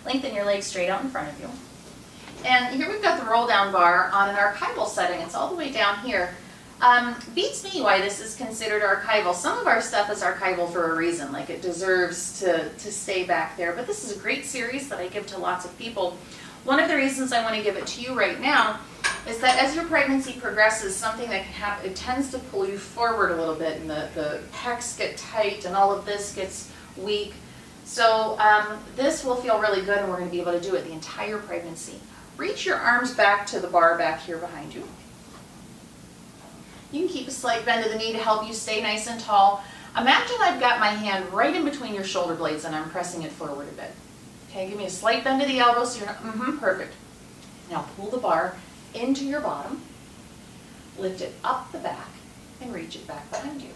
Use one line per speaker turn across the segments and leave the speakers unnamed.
Lengthen your legs straight out in front of you. And here we've got the roll down bar on an archival setting. It's all the way down here. Beats me why this is considered archival. Some of our stuff is archival for a reason, like it deserves to stay back there. But this is a great series that I give to lots of people. One of the reasons I want to give it to you right now is that as your pregnancy progresses, something that can happen, it tends to pull you forward a little bit, and the pecs get tight and all of this gets weak. So this will feel really good, and we're going to be able to do it the entire pregnancy. Reach your arms back to the bar back here behind you. You can keep a slight bend of the knee to help you stay nice and tall. Imagine I've got my hand right in between your shoulder blades and I'm pressing it forward a bit. Okay, give me a slight bend of the elbow so you're not, perfect. Now pull the bar into your bottom, lift it up the back, and reach it back behind you.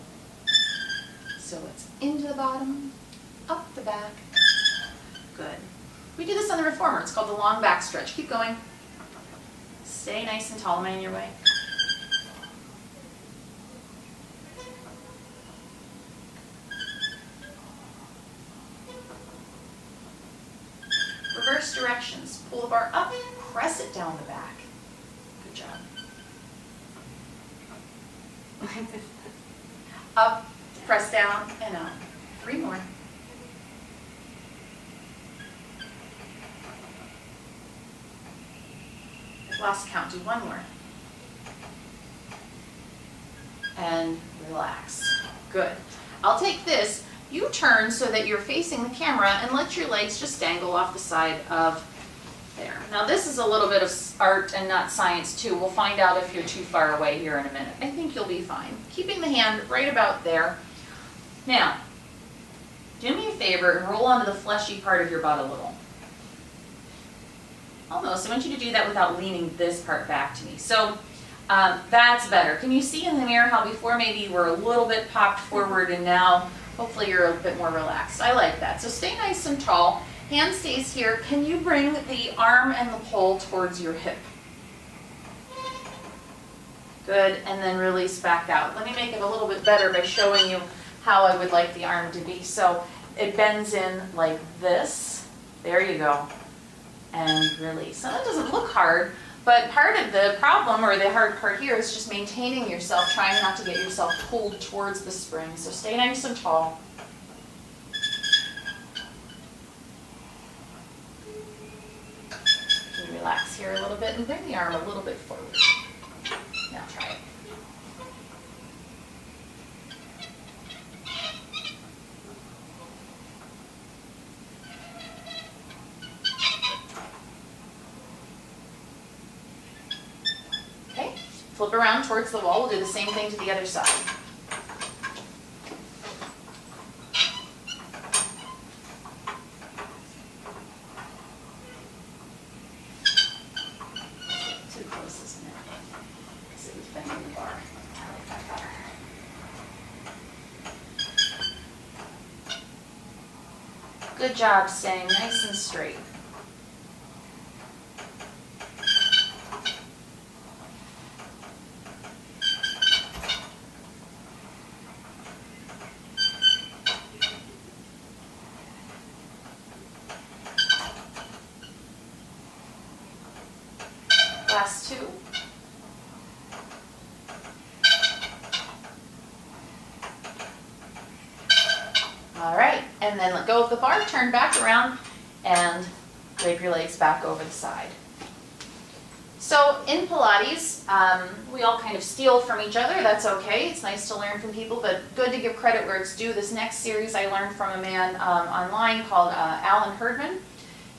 So it's into the bottom, up the back. Good. We do this on the reformer. It's called the long back stretch. Keep going. Stay nice and tall. Am I in your way? Reverse directions. Pull the bar up, press it down the back. Good job. Up, press down, and out. 3 more. I've lost count. Do 1 more. And relax. Good. I'll take this. You turn so that you're facing the camera and let your legs just dangle off the side of there. Now this is a little bit of art and not science too. We'll find out if you're too far away here in a minute. I think you'll be fine. Keeping the hand right about there. Now, do me a favor and roll onto the fleshy part of your butt a little. Almost. I want you to do that without leaning this part back to me. So that's better. Can you see in the mirror how before maybe you were a little bit popped forward and now hopefully you're a bit more relaxed. I like that. So stay nice and tall. Hand stays here. Can you bring the arm and the pole towards your hip? Good. And then release back out. Let me make it a little bit better by showing you how I would like the arm to be. So it bends in like this. There you go. And release. Now that doesn't look hard, but part of the problem, or the hard part here, is just maintaining yourself, trying not to get yourself pulled towards the spring. So stay nice and tall. You can relax here a little bit and bring the arm a little bit forward. Now try it. Flip around towards the wall. We'll do the same thing to the other side. Too close, isn't it? So it's bending the bar. I like that better. Good job staying nice and straight. Last 2. All right, and then let go of the bar, turn back around, and drape your legs back over the side. So in Pilates, we all kind of steal from each other. That's okay. It's nice to learn from people, but good to give credit where it's due. This next series I learned from a man online called Alan Herdman.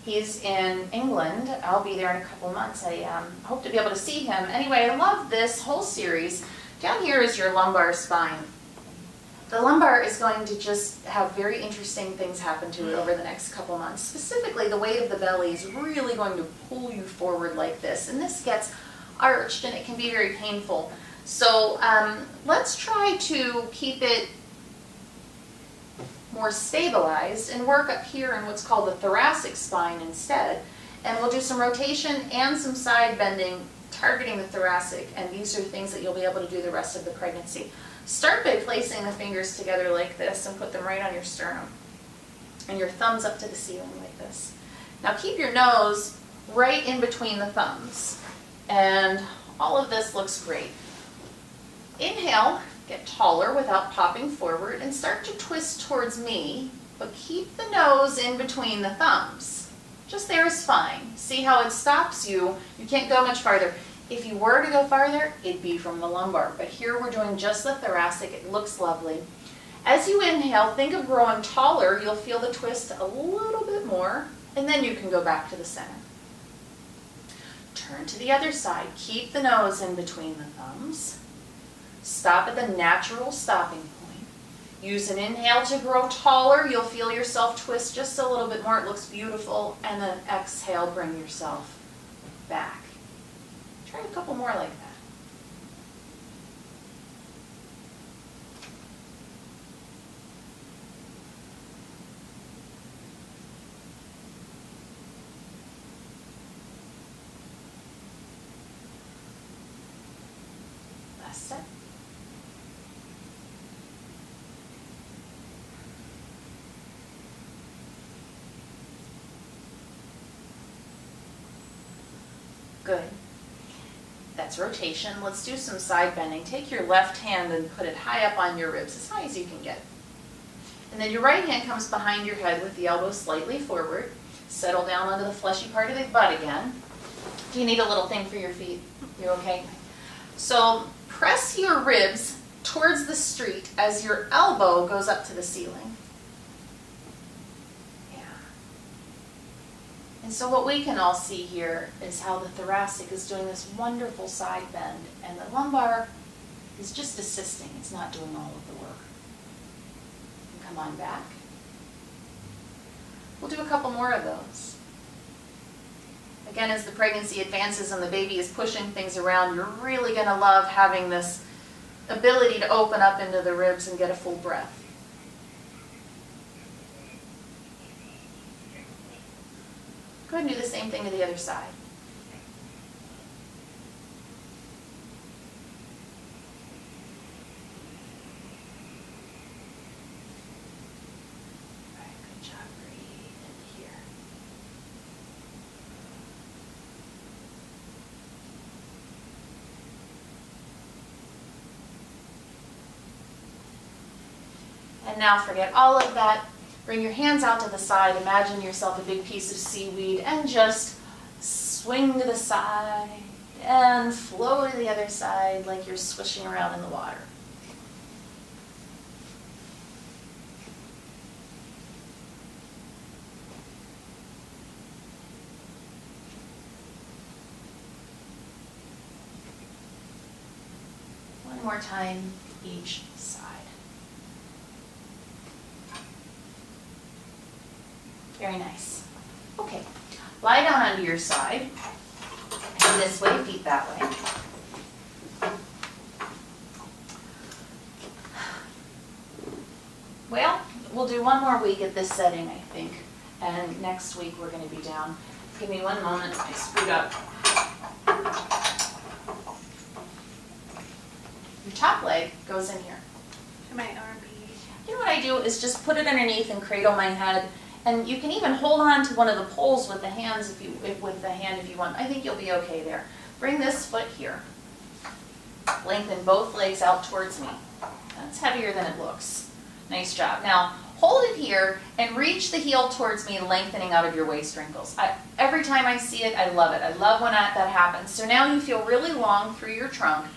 He's in England. I'll be there in a couple of months. I hope to be able to see him. Anyway, I love this whole series. Down here is your lumbar spine. The lumbar is going to just have very interesting things happen to it over the next couple months. Specifically, the weight of the belly is really going to pull you forward like this. And this gets arched and it can be very painful. So let's try to keep it more stabilized and work up here in what's called the thoracic spine instead. And we'll do some rotation and some side bending targeting the thoracic, and these are things that you'll be able to do the rest of the pregnancy. Start by placing the fingers together like this and put them right on your sternum and your thumbs up to the ceiling like this. Now keep your nose right in between the thumbs. And all of this looks great. Inhale, get taller without popping forward and start to twist towards me, but keep the nose in between the thumbs. Just there is fine. See how it stops you? You can't go much farther. If you were to go farther, it'd be from the lumbar, but here we're doing just the thoracic. It looks lovely. As you inhale, think of growing taller. You'll feel the twist a little bit more, and then you can go back to the center. Turn to the other side. Keep the nose in between the thumbs. Stop at the natural stopping point. Use an inhale to grow taller. You'll feel yourself twist just a little bit more. It looks beautiful. And then exhale, bring yourself back. Try a couple more like that. Last set. Good. That's rotation. Let's do some side bending. Take your left hand and put it high up on your ribs, as high as you can get. And then your right hand comes behind your head with the elbow slightly forward. Settle down onto the fleshy part of the butt again. Do you need a little thing for your feet? You're okay? So press your ribs towards the street as your elbow goes up to the ceiling. And so what we can all see here is how the thoracic is doing this wonderful side bend, and the lumbar is just assisting. It's not doing all of the work. And come on back. We'll do a couple more of those. Again, as the pregnancy advances and the baby is pushing things around, you're really going to love having this ability to open up into the ribs and get a full breath. Go ahead and do the same thing to the other side. All right, good job. Breathe in here. And now forget all of that. Bring your hands out to the side. Imagine yourself a big piece of seaweed and just swing to the side and flow to the other side like you're swishing around in the water. One more time each side. Very nice. Okay, lie down onto your side, and this way, feet that way. Well, we'll do one more week at this setting, I think, and next week we're going to be down. Give me one moment, I screwed up. Your top leg goes in here.
My armpit.
You know what I do is just put it underneath and cradle my head. And you can even hold on to one of the poles with the hands if you want. I think you'll be okay there. Bring this foot here. Lengthen both legs out towards me. That's heavier than it looks. Nice job. Now hold it here and reach the heel towards me, lengthening out of your waist wrinkles. Every time I see it, I love it. I love when that happens. So now you feel really long through your trunk.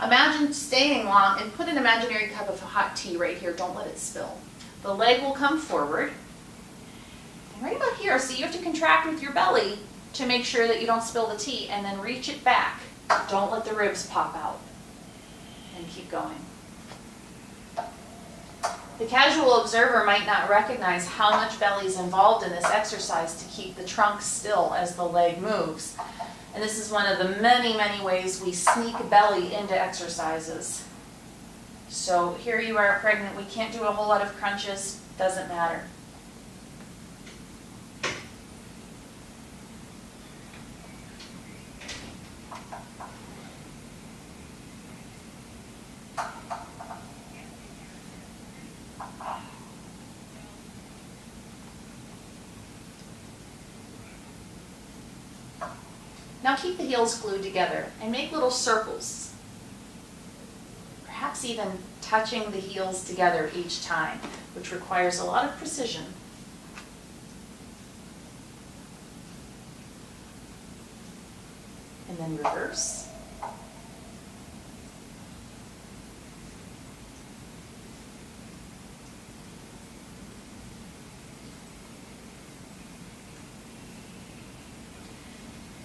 Imagine staying long and put an imaginary cup of hot tea right here. Don't let it spill. The leg will come forward. Right about here, so you have to contract with your belly to make sure that you don't spill the tea, and then reach it back. Don't let the ribs pop out. And keep going. The casual observer might not recognize how much belly is involved in this exercise to keep the trunk still as the leg moves. And this is one of the many, many ways we sneak belly into exercises. So here you are pregnant, we can't do a whole lot of crunches, doesn't matter. Now keep the heels glued together and make little circles. Perhaps even touching the heels together each time, which requires a lot of precision. And then reverse.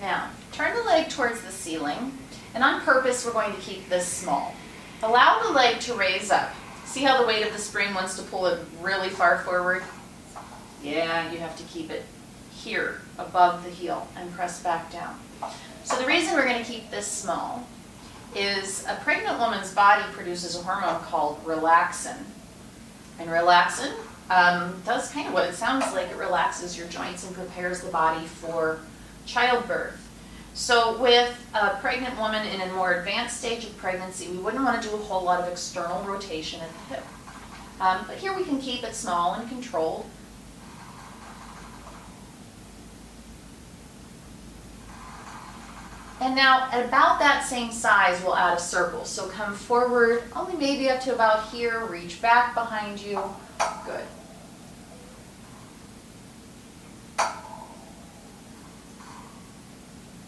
Now, turn the leg towards the ceiling, and on purpose we're going to keep this small. Allow the leg to raise up. See how the weight of the spring wants to pull it really far forward? Yeah, you have to keep it here, above the heel, and press back down. So the reason we're going to keep this small is a pregnant woman's body produces a hormone called relaxin. And relaxin does kind of what it sounds like. It relaxes your joints and prepares the body for childbirth. So with a pregnant woman in a more advanced stage of pregnancy, we wouldn't want to do a whole lot of external rotation at the hip. But here we can keep it small and controlled. And now at about that same size, we'll add a circle. So come forward, only maybe up to about here, reach back behind you. Good.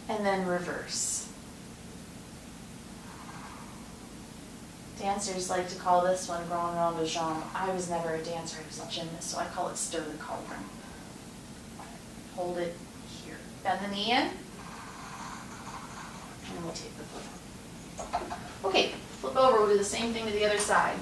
And then reverse. Dancers like to call this one grand rond de jambe. I was never a dancer, I was a gymnast, so I call it stir the cauldron. Hold it here. Bend the knee in, and we'll take the foot. Okay, flip over, we'll do the same thing to the other side.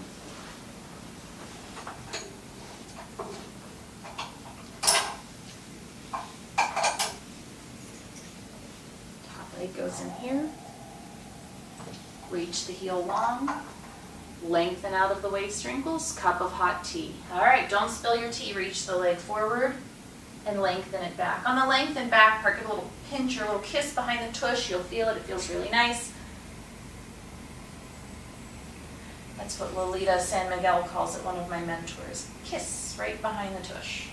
Leg goes in here, reach the heel long, lengthen out of the waist wrinkles, cup of hot tea. All right, don't spill your tea, reach the leg forward and lengthen it back. On the lengthen back part, give a little pinch or a little kiss behind the tush, you'll feel it, it feels really nice. That's what Lolita San Miguel calls it, one of my mentors. Kiss right behind the tush.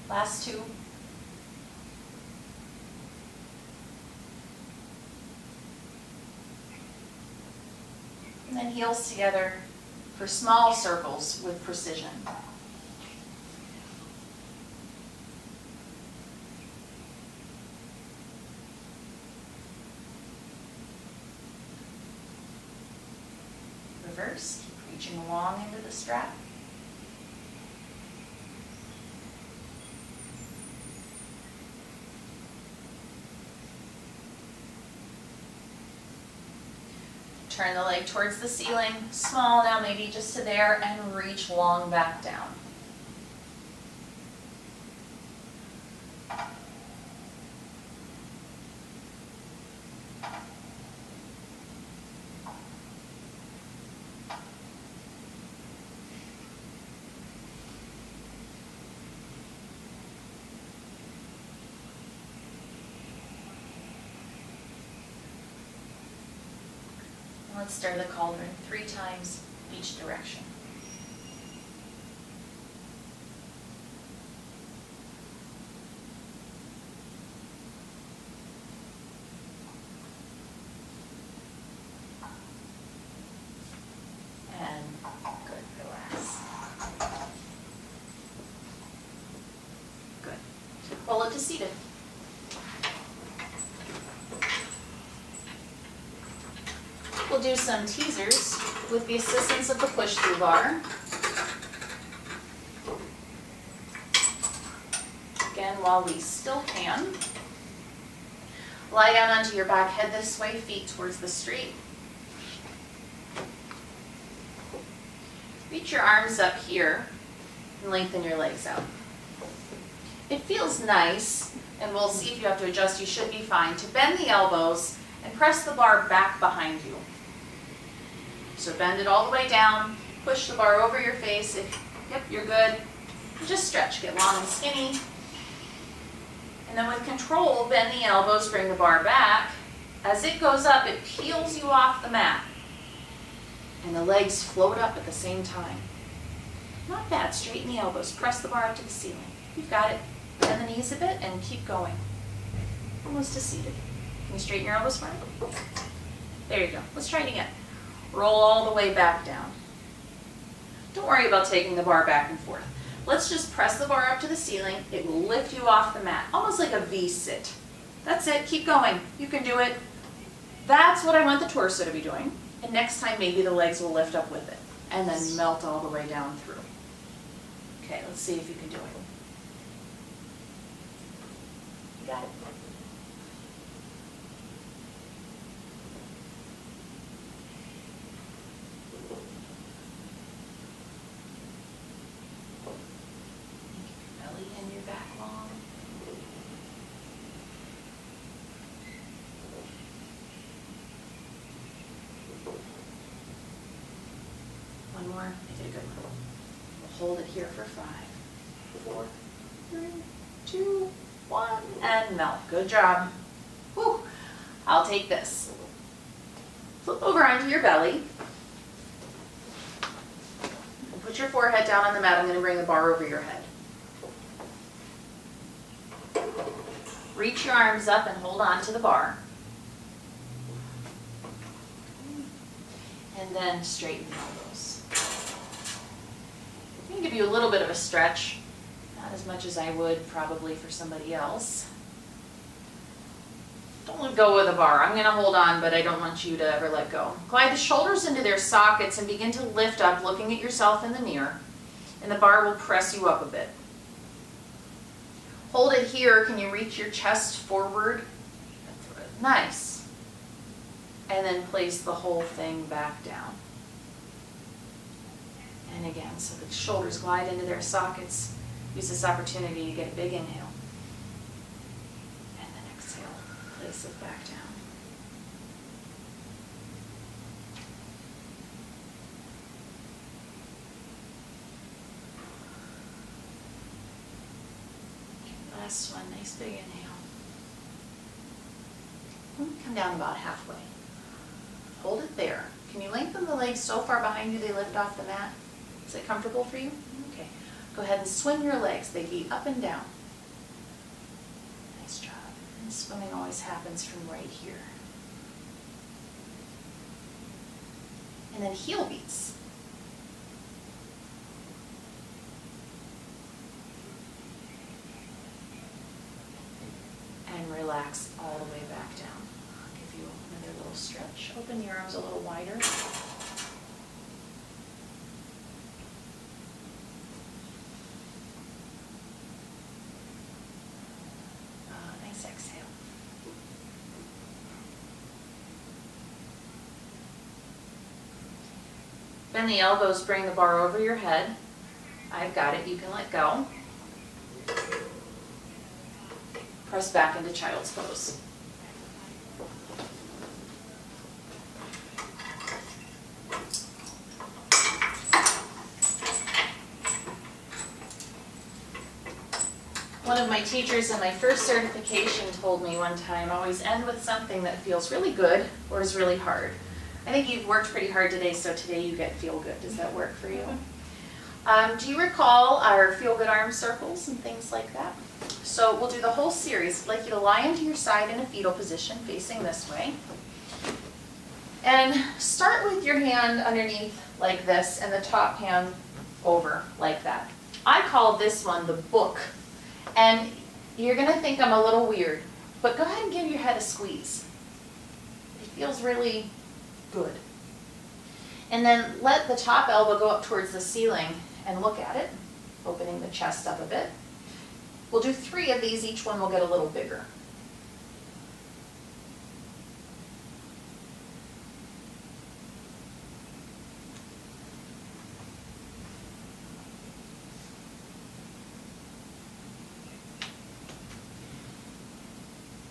Last two. And then heels together for small circles with precision. Reverse, keep reaching along into the strap. Turn the leg towards the ceiling, small now, maybe just to there, and reach long back down. Let's stir the cauldron 3 times each direction. And good, relax. Good. Roll it to seated. We'll do some teasers with the assistance of the push-through bar. Again, while we still can. Lie down onto your back, head this way, feet towards the street. Reach your arms up here and lengthen your legs out. It feels nice, and we'll see if you have to adjust, you should be fine, to bend the elbows and press the bar back behind you. So bend it all the way down, push the bar over your face. Yep, you're good. Just stretch, get long and skinny. And then with control, bend the elbows, bring the bar back. As it goes up, it peels you off the mat. And the legs float up at the same time. Not bad, straighten the elbows, press the bar up to the ceiling. You've got it. Bend the knees a bit and keep going. Almost to seated. Can you straighten your elbows for me? There you go. Let's try it again. Roll all the way back down. Don't worry about taking the bar back and forth. Let's just press the bar up to the ceiling. It will lift you off the mat, almost like a V-sit. That's it. Keep going. You can do it. That's what I want the torso to be doing. And next time, maybe the legs will lift up with it and then melt all the way down through. Okay, let's see if you can do it. You got it. Belly and your back long. One more. Make it a good one. We'll hold it here for 5, 4, 3, 2, 1, and melt. Good job. Whew. I'll take this. Flip over onto your belly. And put your forehead down on the mat. I'm going to bring the bar over your head. Reach your arms up and hold on to the bar. And then straighten the elbows. I'm going to give you a little bit of a stretch. Not as much as I would probably for somebody else. Don't let go of the bar. I'm going to hold on, but I don't want you to ever let go. Glide the shoulders into their sockets and begin to lift up, looking at yourself in the mirror. And the bar will press you up a bit. Hold it here. Can you reach your chest forward? Nice. And then place the whole thing back down. And again, so the shoulders glide into their sockets. Use this opportunity to get a big inhale. And then exhale. Place it back down. Last one, nice big inhale. Come down about halfway. Hold it there. Can you lengthen the legs so far behind you they lift off the mat? Is it comfortable for you? Okay. Go ahead and swing your legs. They beat up and down. Nice job. And swimming always happens from right here. And then heel beats. And relax all the way back down. I'll give you another little stretch. Open your arms a little wider. Nice exhale. Bend the elbows, bring the bar over your head. I've got it, you can let go. Press back into child's pose. One of my teachers in my first certification told me one time, always end with something that feels really good or is really hard. I think you've worked pretty hard today, so today you get feel good. Does that work for you? Do you recall our feel good arm circles and things like that? So we'll do the whole series. I'd like you to lie into your side in a fetal position, facing this way. And start with your hand underneath like this and the top hand over like that. I call this one the book. And you're going to think I'm a little weird, but go ahead and give your head a squeeze. It feels really good. And then let the top elbow go up towards the ceiling and look at it, opening the chest up a bit. We'll do 3 of these. Each one will get a little bigger.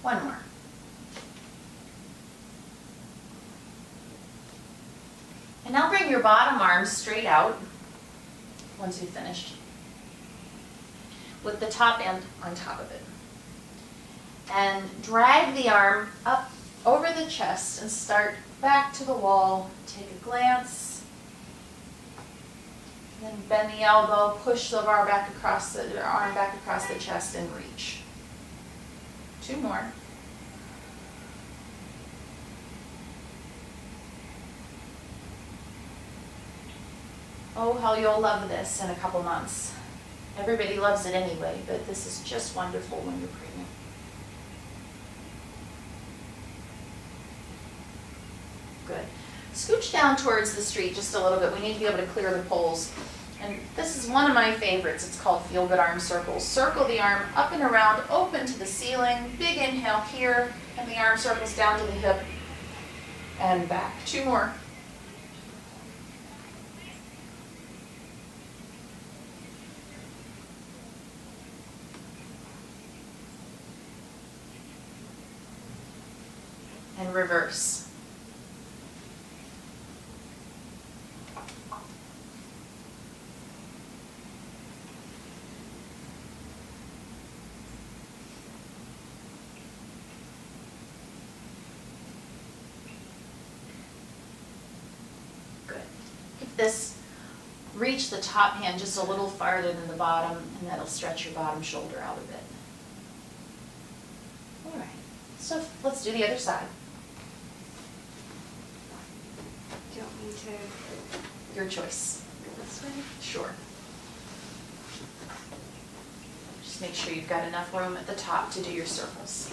One more. And now bring your bottom arms straight out once you've finished. with the top end on top of it. And drag the arm up over the chest and start back to the wall. Take a glance. Then bend the elbow, push the bar back across the arm back across the chest and reach. 2 more. Oh, how you'll love this in a couple months. Everybody loves it anyway, but this is just wonderful when you're pregnant. Good. Scooch down towards the street just a little bit. We need to be able to clear the poles. And this is one of my favorites. It's called Feel Good Arm Circles. Circle the arm up and around, open to the ceiling. Big inhale here, and the arm circles down to the hip and back. 2 more. And reverse. Good. If this, reach the top hand just a little farther than the bottom, and that'll stretch your bottom shoulder out a bit. All right, so let's do the other side.
Do you want me to
Your choice.
go this way?
Sure. Just make sure you've got enough room at the top to do your circles.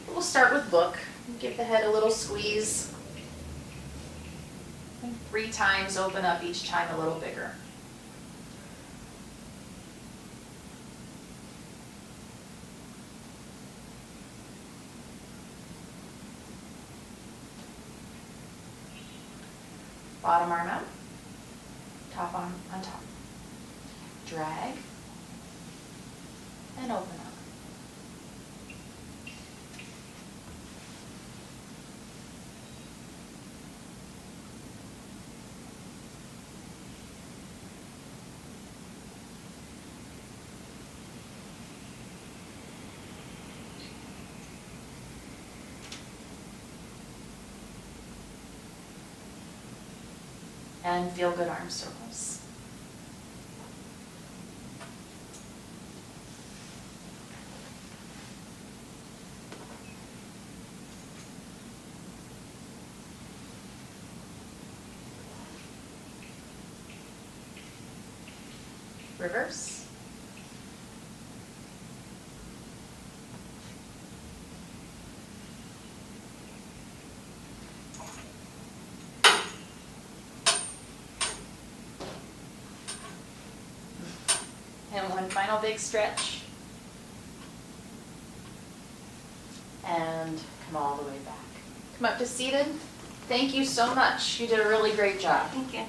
We'll start with book. Give the head a little squeeze. And 3 times, open up each time a little bigger. Bottom arm out, top arm on top. Drag, and open up. And feel good arm circles. Reverse. And one final big stretch. And come all the way back. Come up to seated. Thank you so much. You did a really great job.
Thank you.